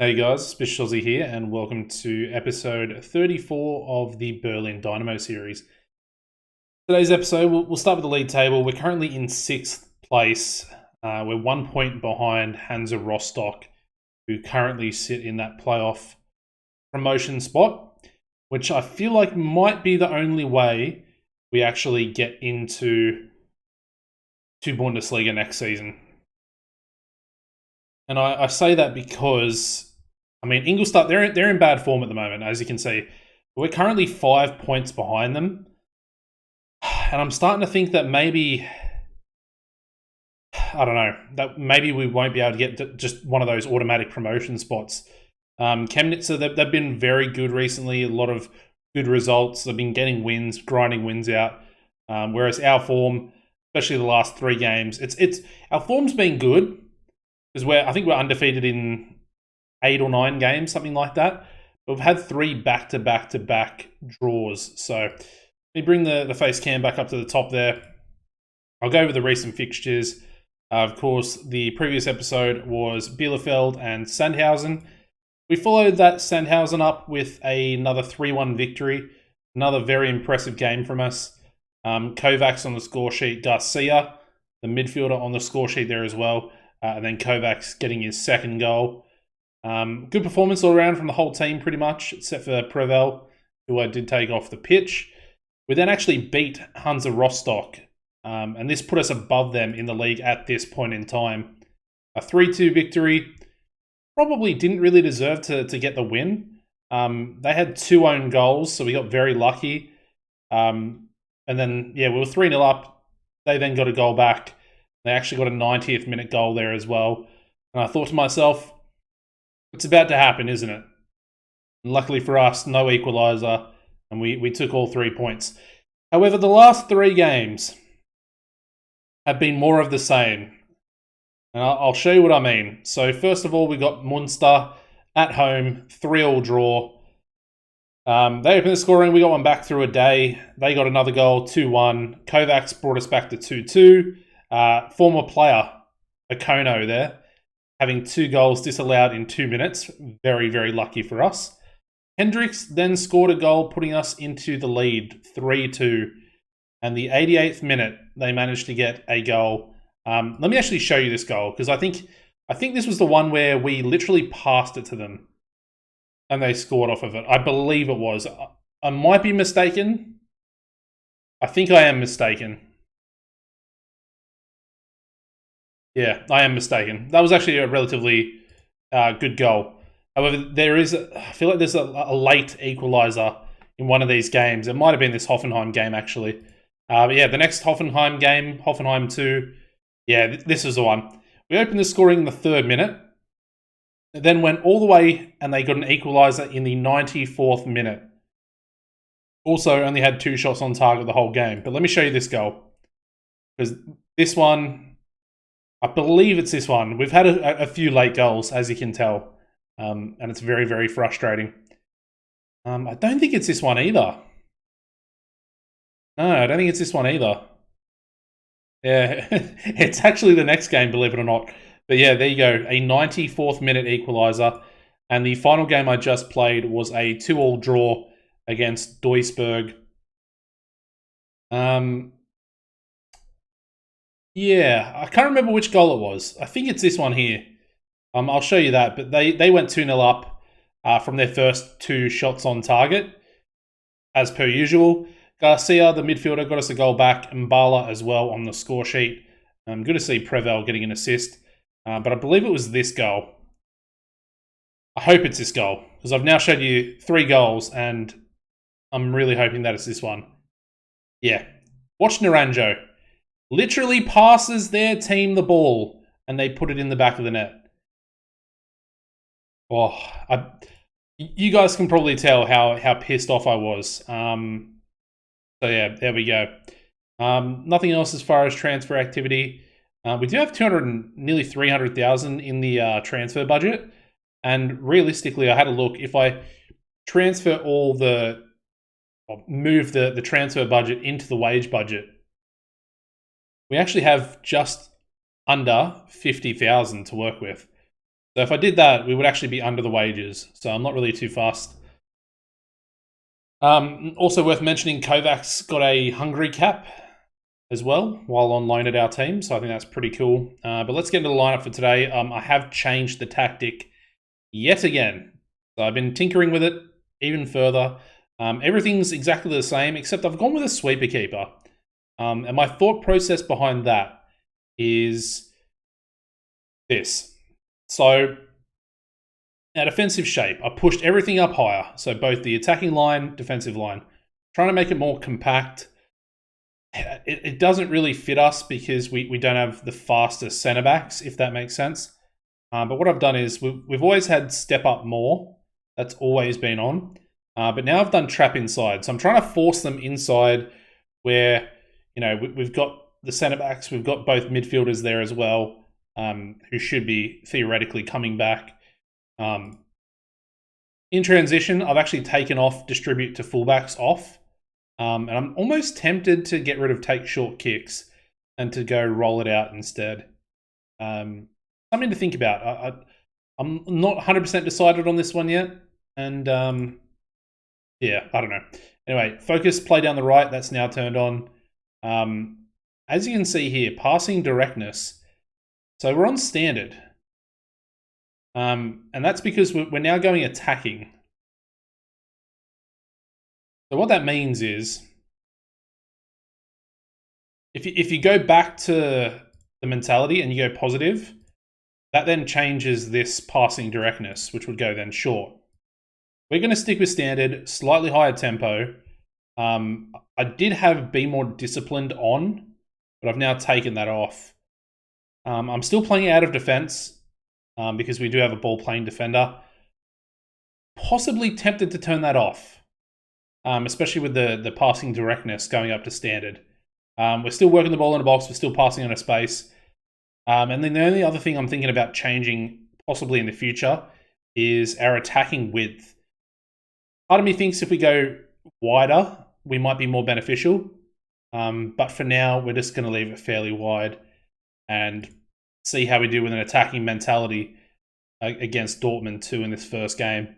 Hey guys, Special Aussie here, and welcome to episode 34 of the Berlin Dynamo series. Today's episode, we'll start with the league table. We're currently in 6th place. We're 1 point behind Hansa Rostock, who currently sit in that playoff promotion spot, which I feel like might be the only way we actually get into Bundesliga next season. And I say that because Ingolstadt, they're in bad form at the moment, as you can see. We're currently 5 points behind them. And I'm starting to think that maybe we won't be able to get just one of those automatic promotion spots. Chemnitz, they've been very good recently, a lot of good results. They've been getting wins, grinding wins out. Whereas our form, especially the last 3 games, our form's been good because I think we're undefeated in 8 or 9 games, something like that. But we've had 3 back-to-back-to-back draws. So let me bring the face cam back up to the top there. I'll go over the recent fixtures. Of course, the previous episode was Bielefeld and Sandhausen. We followed that Sandhausen up with another 3-1 victory. Another very impressive game from us. Kovacs on the score sheet, Garcia, the midfielder, on the score sheet there as well. And then Kovacs getting his second goal. Good performance all around from the whole team, pretty much, except for Prevel, who I did take off the pitch. We then actually beat Hansa Rostock, and this put us above them in the league at this point in time. A 3-2 victory. Probably didn't really deserve to get the win. They had 2 own goals, so we got very lucky. And then, we were 3-0 up. They then got a goal back. They actually got a 90th minute goal there as well. And I thought to myself, it's about to happen, isn't it? And luckily for us, no equaliser, and we took all 3 points. However, the last 3 games have been more of the same. And I'll show you what I mean. So first of all, we got Munster at home, 3-3 draw. They opened the scoring. We got one back through a day. They got another goal, 2-1. Kovacs brought us back to 2-2. Former player, Okono there, having 2 goals disallowed in 2 minutes. Very, very lucky for us. Hendricks then scored a goal, putting us into the lead, 3-2. And the 88th minute, they managed to get a goal. Let me actually show you this goal, because I think this was the one where we literally passed it to them, and they scored off of it. I believe it was. I might be mistaken. I think I am mistaken. Yeah, I am mistaken. That was actually a relatively good goal. However, I feel like there's a late equaliser in one of these games. It might have been this Hoffenheim game, actually. But the next Hoffenheim game, Hoffenheim 2, this is the one. We opened the scoring in the 3rd minute. It then went all the way, and they got an equaliser in the 94th minute. Also, only had 2 shots on target the whole game. But let me show you this goal. Because this one, I believe it's this one. We've had a few late goals, as you can tell. And it's very, very frustrating. I don't think it's this one either. No, I don't think it's this one either. Yeah, it's actually the next game, believe it or not. But there you go. A 94th minute equaliser. And the final game I just played was a 2-2 draw against Duisburg. I can't remember which goal it was. I think it's this one here. I'll show you that. But they went 2-0 up from their first 2 shots on target, as per usual. Garcia, the midfielder, got us a goal back. Mbala as well on the score sheet. Good to see Prevel getting an assist. But I believe it was this goal. I hope it's this goal, because I've now showed you 3 goals, and I'm really hoping that it's this one. Yeah. Watch Naranjo. Literally passes their team the ball, and they put it in the back of the net. You guys can probably tell how pissed off I was. There we go. Nothing else as far as transfer activity. We do have nearly 300,000 in the transfer budget, and realistically, I had a look. If I move the transfer budget into the wage budget, we actually have just under 50,000 to work with. So if I did that, we would actually be under the wages. So I'm not really too fussed. Also worth mentioning, Kovac's got a Hungary cap as well while on loan at our team. So I think that's pretty cool. But let's get into the lineup for today. I have changed the tactic yet again. So I've been tinkering with it even further. Everything's exactly the same, except I've gone with a sweeper keeper. And my thought process behind that is this. So at offensive shape, I pushed everything up higher. So both the attacking line, defensive line, trying to make it more compact. It doesn't really fit us because we don't have the fastest centre backs, if that makes sense. But what I've done is we've always had step up more. That's always been on. But now I've done trap inside. So I'm trying to force them inside where, we've got the centre backs, we've got both midfielders there as well, who should be theoretically coming back. In transition, I've actually taken off distribute to fullbacks off. And I'm almost tempted to get rid of take short kicks and to go roll it out instead. Something to think about. I'm not 100% decided on this one yet. And yeah, I don't know. Anyway, focus, play down the right. That's now turned on. As you can see here, passing directness. So we're on standard. And that's because we're now going attacking. So what that means is, if you go back to the mentality and you go positive, that then changes this passing directness, which would go then short. We're going to stick with standard, slightly higher tempo. I did have be more disciplined on, but I've now taken that off. I'm still playing out of defense because we do have a ball-playing defender. Possibly tempted to turn that off, especially with the passing directness going up to standard. We're still working the ball in the box. We're still passing on a space. And then the only other thing I'm thinking about changing, possibly in the future, is our attacking width. Part of me thinks if we go wider, we might be more beneficial. But for now, we're just going to leave it fairly wide and see how we do with an attacking mentality against Dortmund 2 in this first game.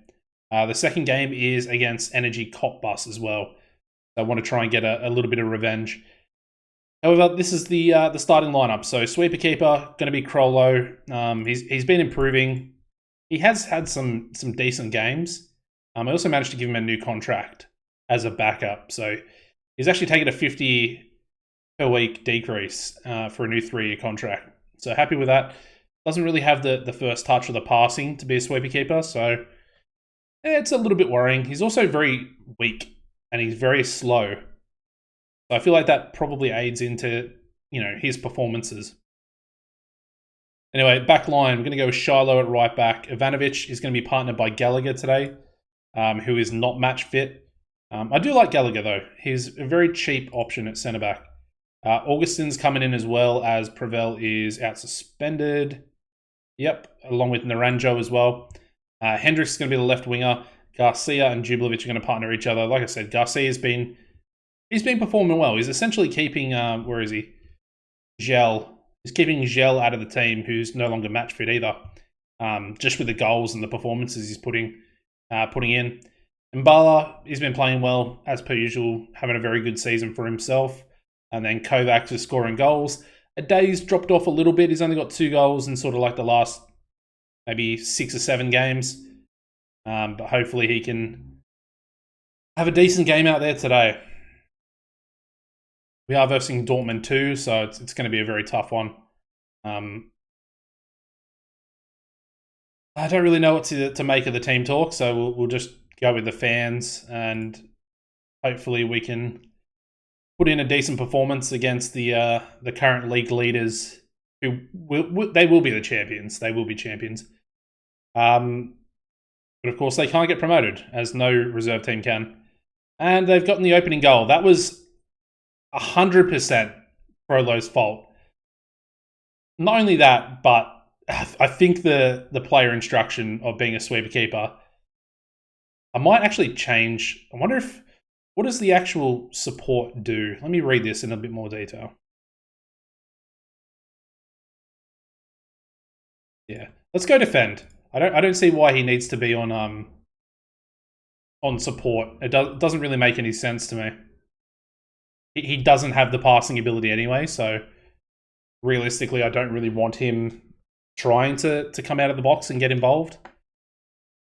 The second game is against Energy Cop Bus as well. I want to try and get a little bit of revenge. However, this is the starting lineup. So sweeper keeper, going to be Crollo. He's been improving. He has had some decent games. I also managed to give him a new contract as a backup. So he's actually taken a 50 per week decrease for a new 3-year contract. So happy with that. Doesn't really have the first touch of the passing to be a sweeper keeper. So it's a little bit worrying. He's also very weak and he's very slow. So I feel like that probably aids into, his performances. Anyway, back line, we're going to go with Shiloh at right back. Ivanovic is going to be partnered by Gallagher today, who is not match fit. I do like Gallagher, though. He's a very cheap option at centre back. Augustin's coming in as well, as Prevel is out suspended. Yep, along with Naranjo as well. Hendricks is going to be the left winger. Garcia and Jublovic are going to partner each other. Like I said, Garcia's been performing well. He's essentially keeping, where is he? Gel. He's keeping Gel out of the team, who's no longer match fit either. Just with the goals and the performances he's putting in. Mbala, he's been playing well, as per usual, having a very good season for himself. And then Kovacs is scoring goals. Aday's dropped off a little bit. He's only got 2 goals in sort of like the last maybe 6 or 7 games. But hopefully he can have a decent game out there today. We are versing Dortmund 2, so it's going to be a very tough one. I don't really know what to make of the team talk, so we'll just go with the fans, and hopefully we can put in a decent performance against the current league leaders, who they will be the champions. They will be champions. But of course, they can't get promoted, as no reserve team can. And they've gotten the opening goal. That was 100% Frollo's fault. Not only that, but I think the player instruction of being a sweeper keeper, I might actually change. I wonder what does the actual support do? Let me read this in a bit more detail. Yeah. Let's go defend. I don't see why he needs to be on support. It doesn't really make any sense to me. He doesn't have the passing ability anyway, so realistically, I don't really want him trying to come out of the box and get involved.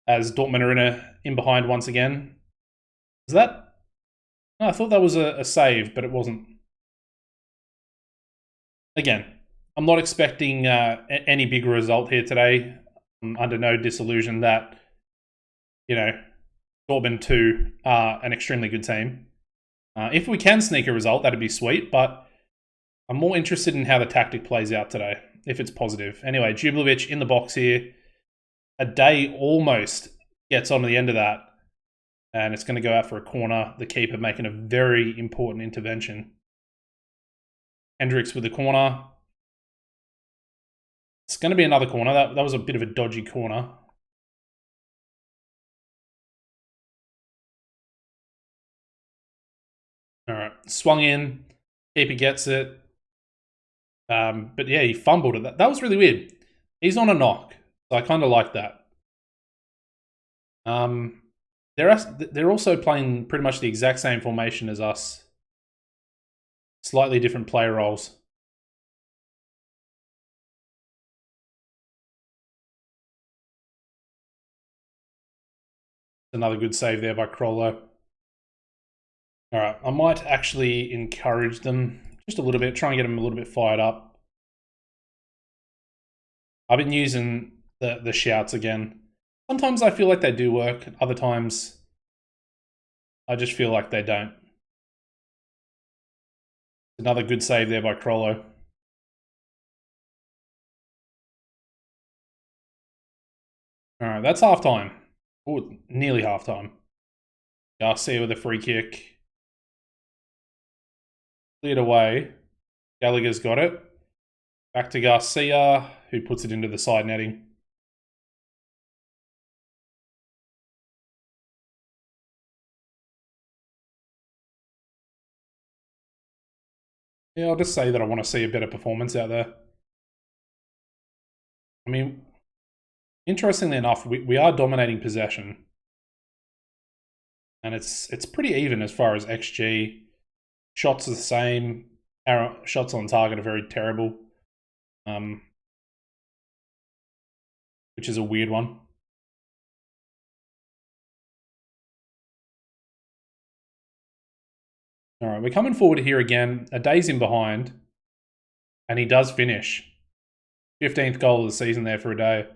As Dortmund are in behind once again. Is that? No, I thought that was a save, but it wasn't. Again, I'm not expecting any big result here today. I'm under no disillusion that, Dortmund 2 are an extremely good team. If we can sneak a result, that'd be sweet, but I'm more interested in how the tactic plays out today, if it's positive. Anyway, Jublovic in the box here. A day almost gets on to the end of that, and it's going to go out for a corner. The keeper making a very important intervention. Hendricks with the corner. It's going to be another corner. That was a bit of a dodgy corner. All right, swung in. Keeper gets it. But yeah, he fumbled it. That was really weird. He's on a knock, so I kind of like that. They're also playing pretty much the exact same formation as us. Slightly different player roles. Another good save there by Crollo. All right, I might actually encourage them just a little bit, try and get them a little bit fired up. I've been using the shouts again. Sometimes I feel like they do work. Other times, I just feel like they don't. Another good save there by Crollo. All right, that's halftime. Oh, nearly halftime. Garcia with a free kick. Cleared away. Gallagher's got it. Back to Garcia, who puts it into the side netting. Yeah, I'll just say that I want to see a better performance out there. I mean, interestingly enough, we are dominating possession. And it's pretty even as far as XG. Shots are the same. Shots on target are very terrible. Which is a weird one. All right, we're coming forward here again. A day's in behind. And he does finish. 15th goal of the season there for a day.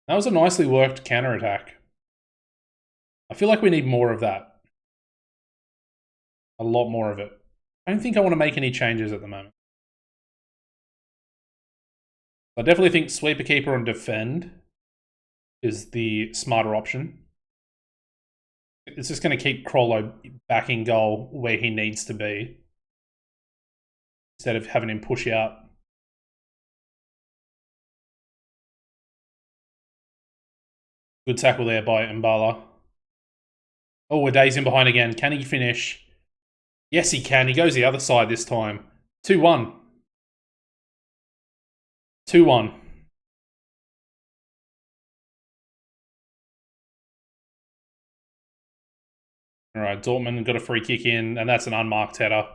That was a nicely worked counter-attack. I feel like we need more of that. A lot more of it. I don't think I want to make any changes at the moment. I definitely think sweeper keeper and defend is the smarter option. It's just going to keep Crollo back in goal where he needs to be, instead of having him push out. Good tackle there by Mbala. Oh, a day's in behind again. Can he finish? Yes, he can. He goes the other side this time. 2-1. 2-1. All right, Dortmund got a free kick in, and that's an unmarked header.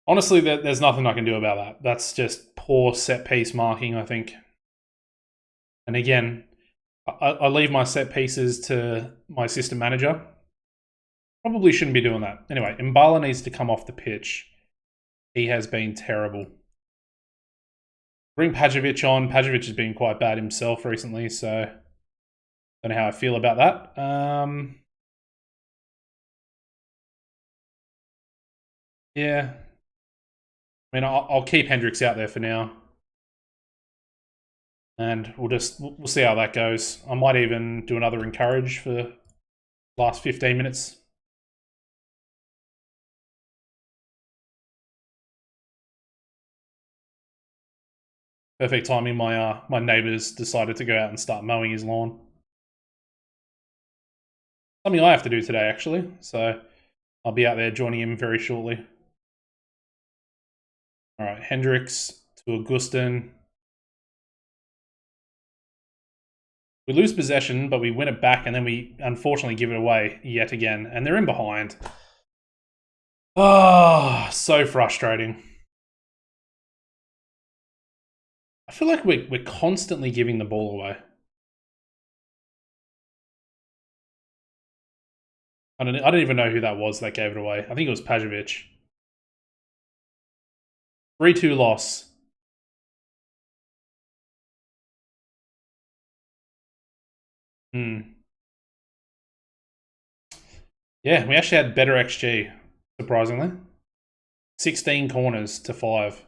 Honestly, there's nothing I can do about that. That's just poor set-piece marking, I think. And again, I leave my set pieces to my system manager. Probably shouldn't be doing that. Anyway, Mbala needs to come off the pitch. He has been terrible. Bring Pajovic on. Pajovic has been quite bad himself recently, so I don't know how I feel about that. Yeah. I mean, I'll keep Hendricks out there for now. And we'll see how that goes. I might even do another encourage for the last 15 minutes. Perfect timing. My neighbours decided to go out and start mowing his lawn. Something I have to do today, actually. So I'll be out there joining him very shortly. All right, Hendricks to Augustin. We lose possession, but we win it back, and then we unfortunately give it away yet again. And they're in behind. Oh, so frustrating. I feel like we're constantly giving the ball away. I don't even know who that was that gave it away. I think it was Pajovic. 3-2 loss. Yeah, we actually had better XG, surprisingly. 16 corners to 5.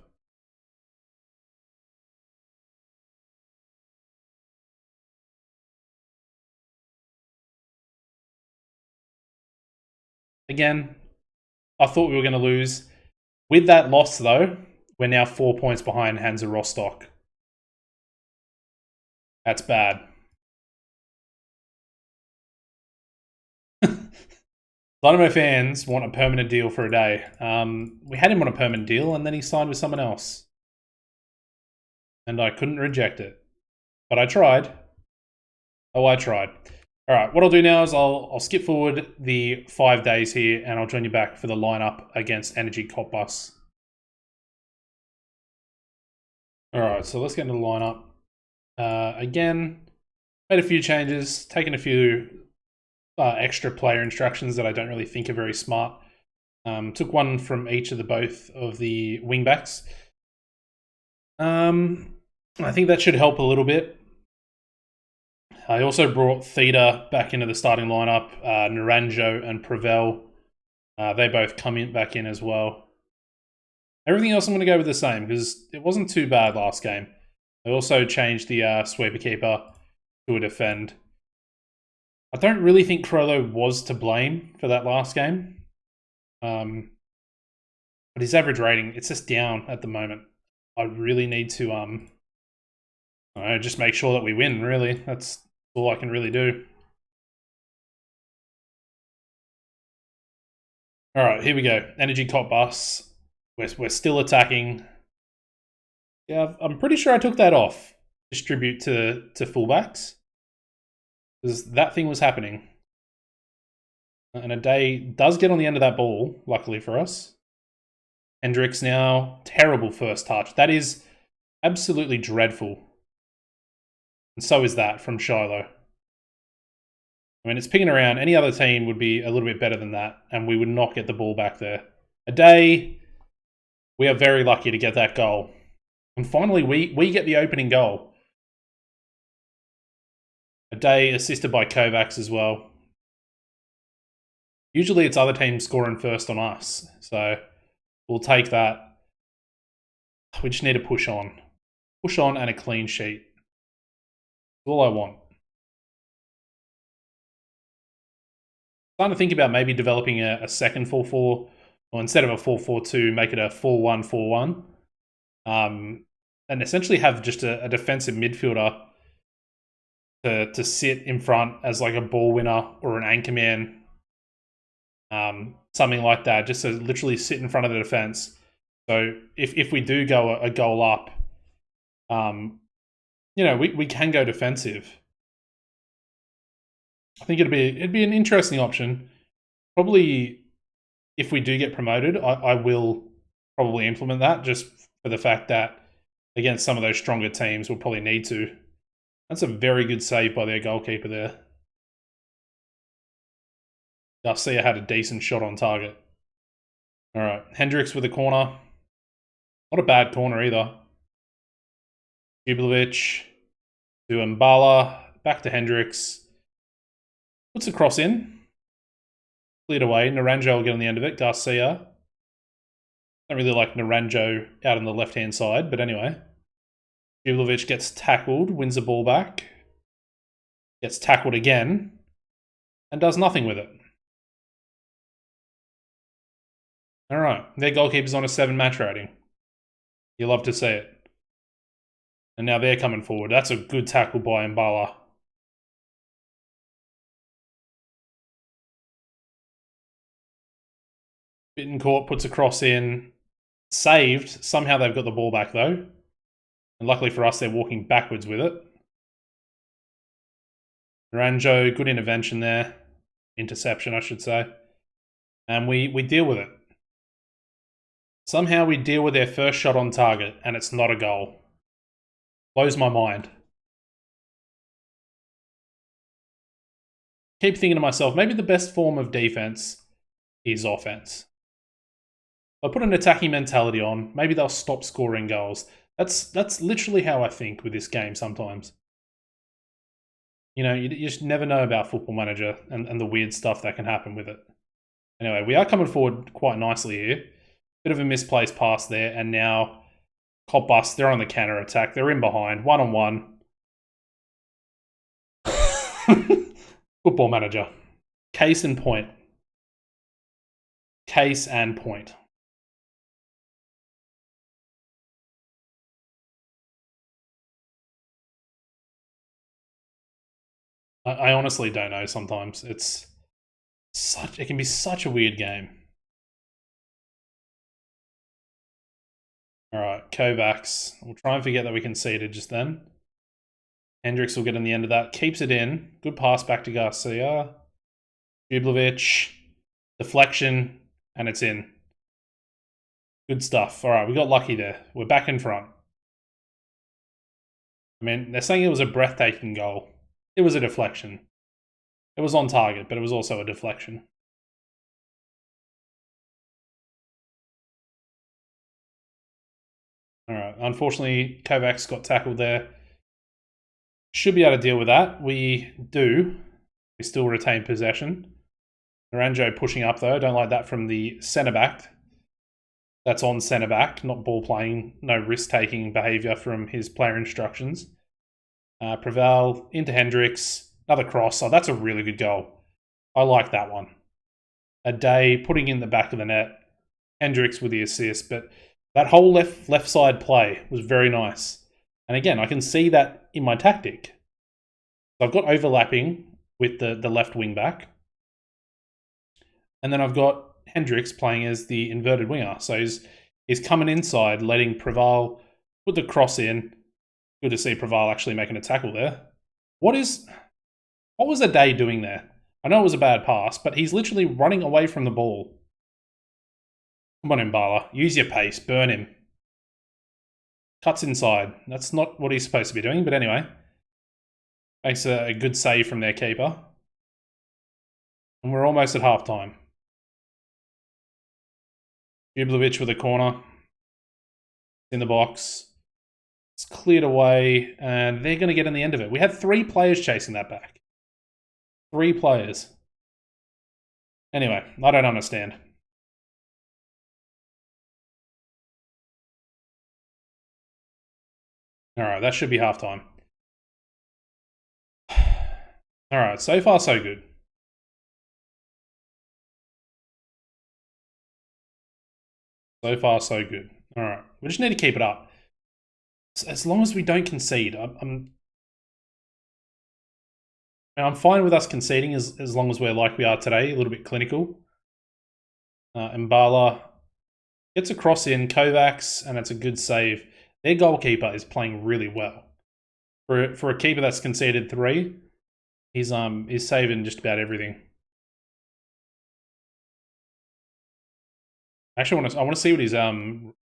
Again, I thought we were going to lose. With that loss, though, we're now 4 points behind Hansa Rostock. That's bad. Dynamo fans want a permanent deal for a day. We had him on a permanent deal, and then he signed with someone else. And I couldn't reject it. But I tried. Oh, I tried. All right, what I'll do now is I'll skip forward the 5 days here, and I'll join you back for the lineup against Energy Cottbus. All right, so let's get into the lineup. Again, made a few changes, taken a few extra player instructions that I don't really think are very smart. Took one from each of both of the wingbacks. I think that should help a little bit. I also brought Theta back into the starting lineup. Naranjo and Prevel, they both come back in as well. Everything else I'm going to go with the same because it wasn't too bad last game. I also changed the sweeper keeper to a defend. I don't really think Crollo was to blame for that last game. But his average rating, it's just down at the moment. I really need to just make sure that we win, really. That's all I can really do. All right, here we go. Energy Cottbus. We're still attacking. Yeah, I'm pretty sure I took that off. Distribute to fullbacks. Because that thing was happening. And a day does get on the end of that ball, luckily for us. Hendricks now, terrible first touch. That is absolutely dreadful. And so is that from Shiloh. I mean, it's picking around. Any other team would be a little bit better than that, and we would not get the ball back there. A day, we are very lucky to get that goal. And finally, we get the opening goal. A day assisted by Kovacs as well. Usually it's other teams scoring first on us, so we'll take that. We just need to push on. Push on and a clean sheet. That's all I want. Starting to think about maybe developing a second 4-4, or instead of a 4-4-2, make it a 4-1-4-1. And essentially have just a defensive midfielder to sit in front as like a ball winner or an anchor man. Something like that, just to literally sit in front of the defense. So if we do go a goal up, we can go defensive. I think it'd be an interesting option. Probably, if we do get promoted, I will probably implement that just for the fact that against some of those stronger teams, we'll probably need to. That's a very good save by their goalkeeper there. Garcia had a decent shot on target. All right, Hendricks with a corner. Not a bad corner either. Jublovic to Mbala. Back to Hendricks. Puts a cross in. Cleared away. Naranjo will get on the end of it. Garcia. Don't really like Naranjo out on the left-hand side, but anyway. Jublovic gets tackled, wins the ball back. Gets tackled again. And does nothing with it. Alright, their goalkeeper's on a 7 match rating. You love to see it. And now they're coming forward. That's a good tackle by Mbala. Bittencourt puts a cross in. Saved. Somehow they've got the ball back though. And luckily for us, they're walking backwards with it. Naranjo, good intervention there. Interception, I should say. And we deal with it. Somehow we deal with their first shot on target, and it's not a goal. Blows my mind. Keep thinking to myself, maybe the best form of defense is offense. If I put an attacking mentality on, maybe they'll stop scoring goals. That's literally how I think with this game sometimes. You know, you just never know about Football Manager and the weird stuff that can happen with it. Anyway, we are coming forward quite nicely here. Bit of a misplaced pass there, and now Cop Bus, they're on the counter attack. They're in behind, 1-on-1. Football Manager. Case and point. Case and point. I honestly don't know sometimes. It can be such a weird game. Alright, Kovacs. We'll try and forget that we conceded just then. Hendricks will get in the end of that. Keeps it in. Good pass back to Garcia. Jublovic. Deflection. And it's in. Good stuff. Alright, we got lucky there. We're back in front. I mean, they're saying it was a breathtaking goal. It was a deflection. It was on target, but it was also a deflection. Alright, unfortunately, Kovacs got tackled there. Should be able to deal with that. We do. We still retain possession. Naranjo pushing up, though. Don't like that from the centre-back. That's on centre-back, not ball playing. No risk-taking behaviour from his player instructions. Preval into Hendricks. Another cross. Oh, that's a really good goal. I like that one. A day putting in the back of the net. Hendricks with the assist, but that whole left side play was very nice. And again, I can see that in my tactic. So I've got overlapping with the left wing back. And then I've got Hendricks playing as the inverted winger. So he's coming inside, letting Preval put the cross in. Good to see Preval actually making a tackle there. What was a day doing there? I know it was a bad pass, but he's literally running away from the ball. Come on, Mbala. Use your pace. Burn him. Cuts inside. That's not what he's supposed to be doing, but anyway. Makes a good save from their keeper. And we're almost at halftime. Jublovic with a corner. In the box. It's cleared away, and they're going to get in the end of it. We had 3 players chasing that back. 3 players. Anyway, I don't understand. Alright, that should be halftime. Alright, so far so good. So far so good. Alright, we just need to keep it up. As long as we don't concede, I'm fine with us conceding as long as we're like we are today, a little bit clinical. Mbala gets a cross in, Kovacs, and it's a good save. Their goalkeeper is playing really well. For a keeper that's conceded 3, he's saving just about everything. Actually, I want to see what his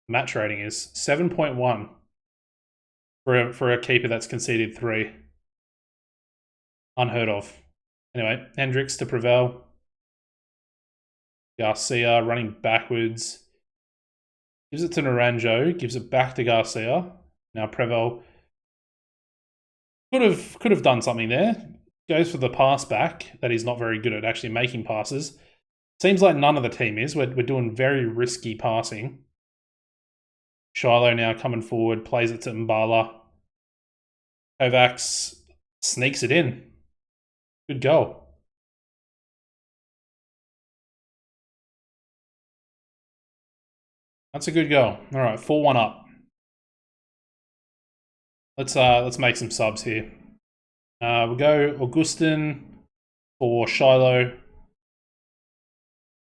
match rating is. 7.1 for a keeper that's conceded 3. Unheard of. Anyway, Hendricks to Preval. Garcia running backwards. Gives it to Naranjo. Gives it back to Garcia. Now Preval could have done something there. Goes for the pass back that he's not very good at actually making passes. Seems like none of the team is. We're doing very risky passing. Shiloh now coming forward. Plays it to Mbala. Kovacs sneaks it in. Good goal. That's a good goal. All right, 4-1 up. Let's make some subs here. We'll go Augustin for Shiloh,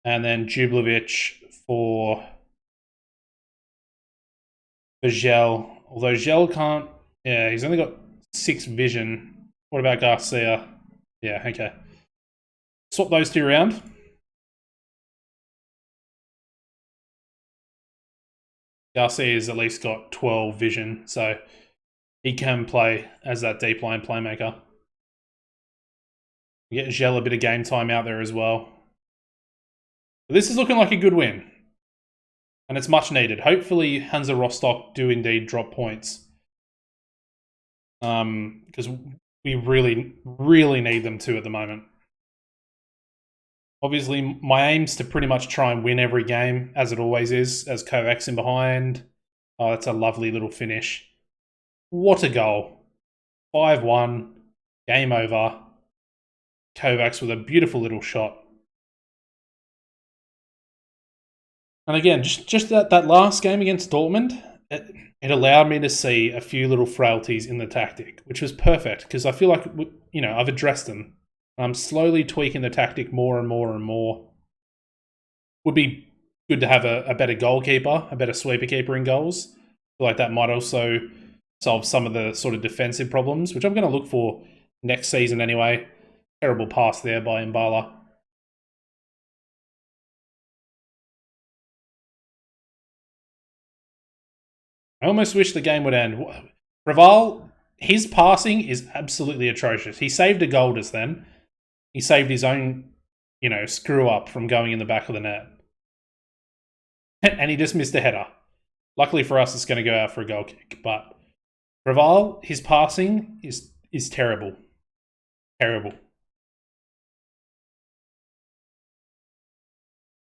and then Jublovic for Gel. Although Gel can't, yeah, he's only got 6 vision. What about Garcia? Yeah, okay. Swap those two around. Garcia's at least got 12 vision, so he can play as that deep line playmaker. We get Gel a bit of game time out there as well. But this is looking like a good win. And it's much needed. Hopefully, Hansa Rostock do indeed drop points. Because we really, really need them to at the moment. Obviously, my aim's to pretty much try and win every game, as it always is, as Kovacs in behind. Oh, that's a lovely little finish. What a goal. 5-1. Game over. Kovacs with a beautiful little shot. And again, just that last game against Dortmund, it allowed me to see a few little frailties in the tactic, which was perfect because I feel like, I've addressed them. I'm slowly tweaking the tactic more and more and more. Would be good to have a better goalkeeper, a better sweeper keeper in goals. I feel like that might also solve some of the sort of defensive problems, which I'm going to look for next season anyway. Terrible pass there by Mbala. I almost wish the game would end. Raval, his passing is absolutely atrocious. He saved a goal just then. He saved his own, screw up from going in the back of the net. And he just missed a header. Luckily for us, it's going to go out for a goal kick. But Raval, his passing is terrible. Terrible.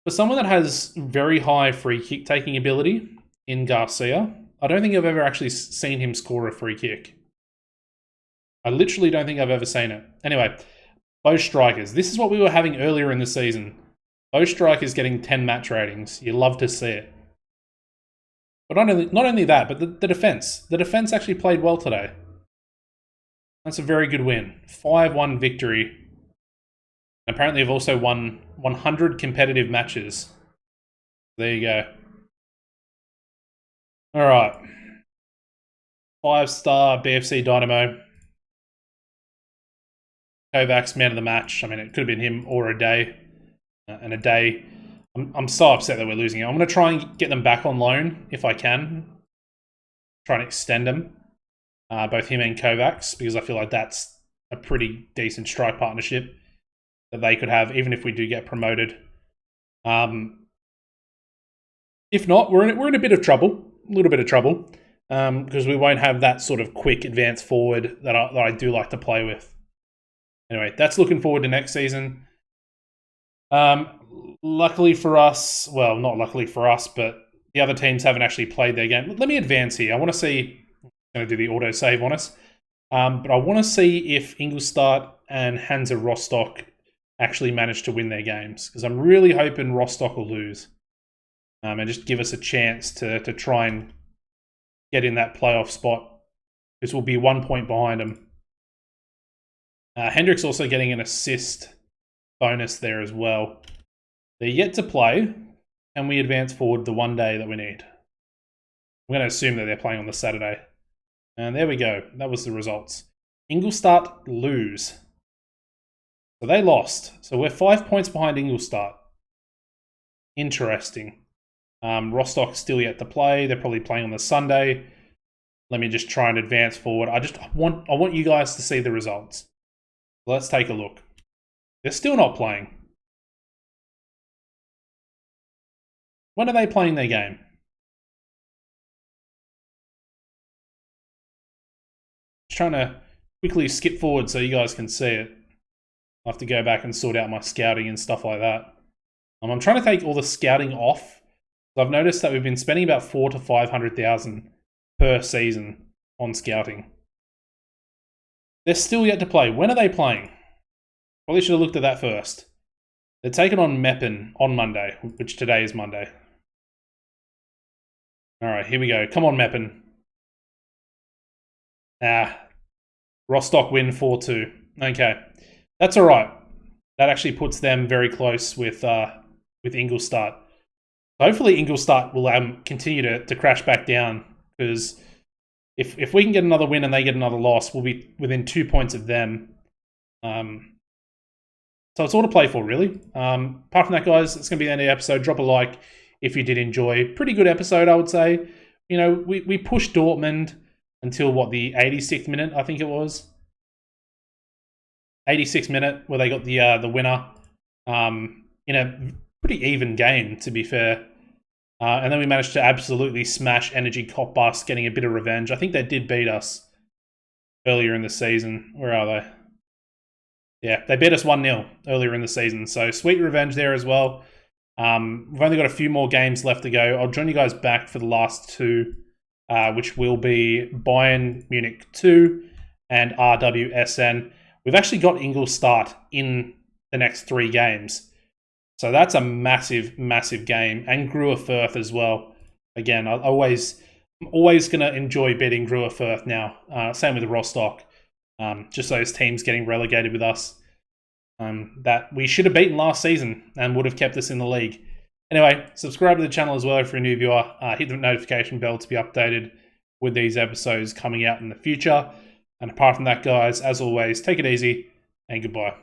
For someone that has very high free kick taking ability in Garcia, I don't think I've ever actually seen him score a free kick. I literally don't think I've ever seen it. Anyway, both strikers. This is what we were having earlier in the season. Both strikers getting 10 match ratings. You love to see it. But not only that, but the defense. The defense actually played well today. That's a very good win. 5-1 victory. Apparently, they've also won 100 competitive matches. There you go. All right. 5-star BFC Dynamo. Kovacs, man of the match. I mean, it could have been him or a day. And a day. I'm so upset that we're losing it. I'm going to try and get them back on loan if I can. Try and extend them. Both him and Kovacs, because I feel like that's a pretty decent strike partnership that they could have, even if we do get promoted. If not, we're in a bit of trouble. A little bit of trouble. Because we won't have that sort of quick advance forward that I do like to play with. Anyway, that's looking forward to next season. Luckily for us, well, not luckily for us, but the other teams haven't actually played their game. Let me advance here. I want to see. I'm going to do the auto save on us. But I want to see if Ingolstadt and Hansa Rostock actually manage to win their games. Because I'm really hoping Rostock will lose. And just give us a chance to try and get in that playoff spot. Because we'll be 1 point behind them. Hendrick's also getting an assist bonus there as well. They're yet to play, and we advance forward the one day that we need. I'm going to assume that they're playing on the Saturday. And there we go. That was the results. Ingolstadt lose. So they lost. So we're 5 points behind Ingolstadt. Interesting. Rostock still yet to play. They're probably playing on the Sunday. Let me just try and advance forward. I want you guys to see the results. Let's take a look. They're still not playing. When are they playing their game? Just trying to quickly skip forward so you guys can see it. I'll have to go back and sort out my scouting and stuff like that. I'm trying to take all the scouting off. I've noticed that we've been spending about 400,000 to 500,000 per season on scouting. They're still yet to play. When are they playing? Probably should have looked at that first. They're taking on Meppen on Monday, which today is Monday. All right, here we go. Come on, Meppen. Rostock win 4-2. Okay, that's all right. That actually puts them very close with Ingolstadt. Hopefully Ingolstadt will continue to crash back down, because if we can get another win and they get another loss, we'll be within 2 points of them. So it's all to play for, really. Apart from that, guys, it's going to be the end of the episode. Drop a like if you did enjoy. Pretty good episode, I would say. You know, we pushed Dortmund until, what, the 86th minute, I think it was? 86th minute, where they got the winner in a pretty even game, to be fair. And then we managed to absolutely smash Energy Cottbus, getting a bit of revenge. I think they did beat us earlier in the season. Where are they? Yeah, they beat us 1-0 earlier in the season. So sweet revenge there as well. We've only got a few more games left to go. I'll join you guys back for the last two, which will be Bayern Munich 2 and RWSN. We've actually got Ingolstadt in the next 3 games. So that's a massive, massive game. And Grua Fürth as well. Again, I'm always going to enjoy beating Grua Fürth now. Same with Rostock. Just those teams getting relegated with us that we should have beaten last season and would have kept us in the league. Anyway, subscribe to the channel as well if you're a new viewer. Hit the notification bell to be updated with these episodes coming out in the future. And apart from that, guys, as always, take it easy and goodbye.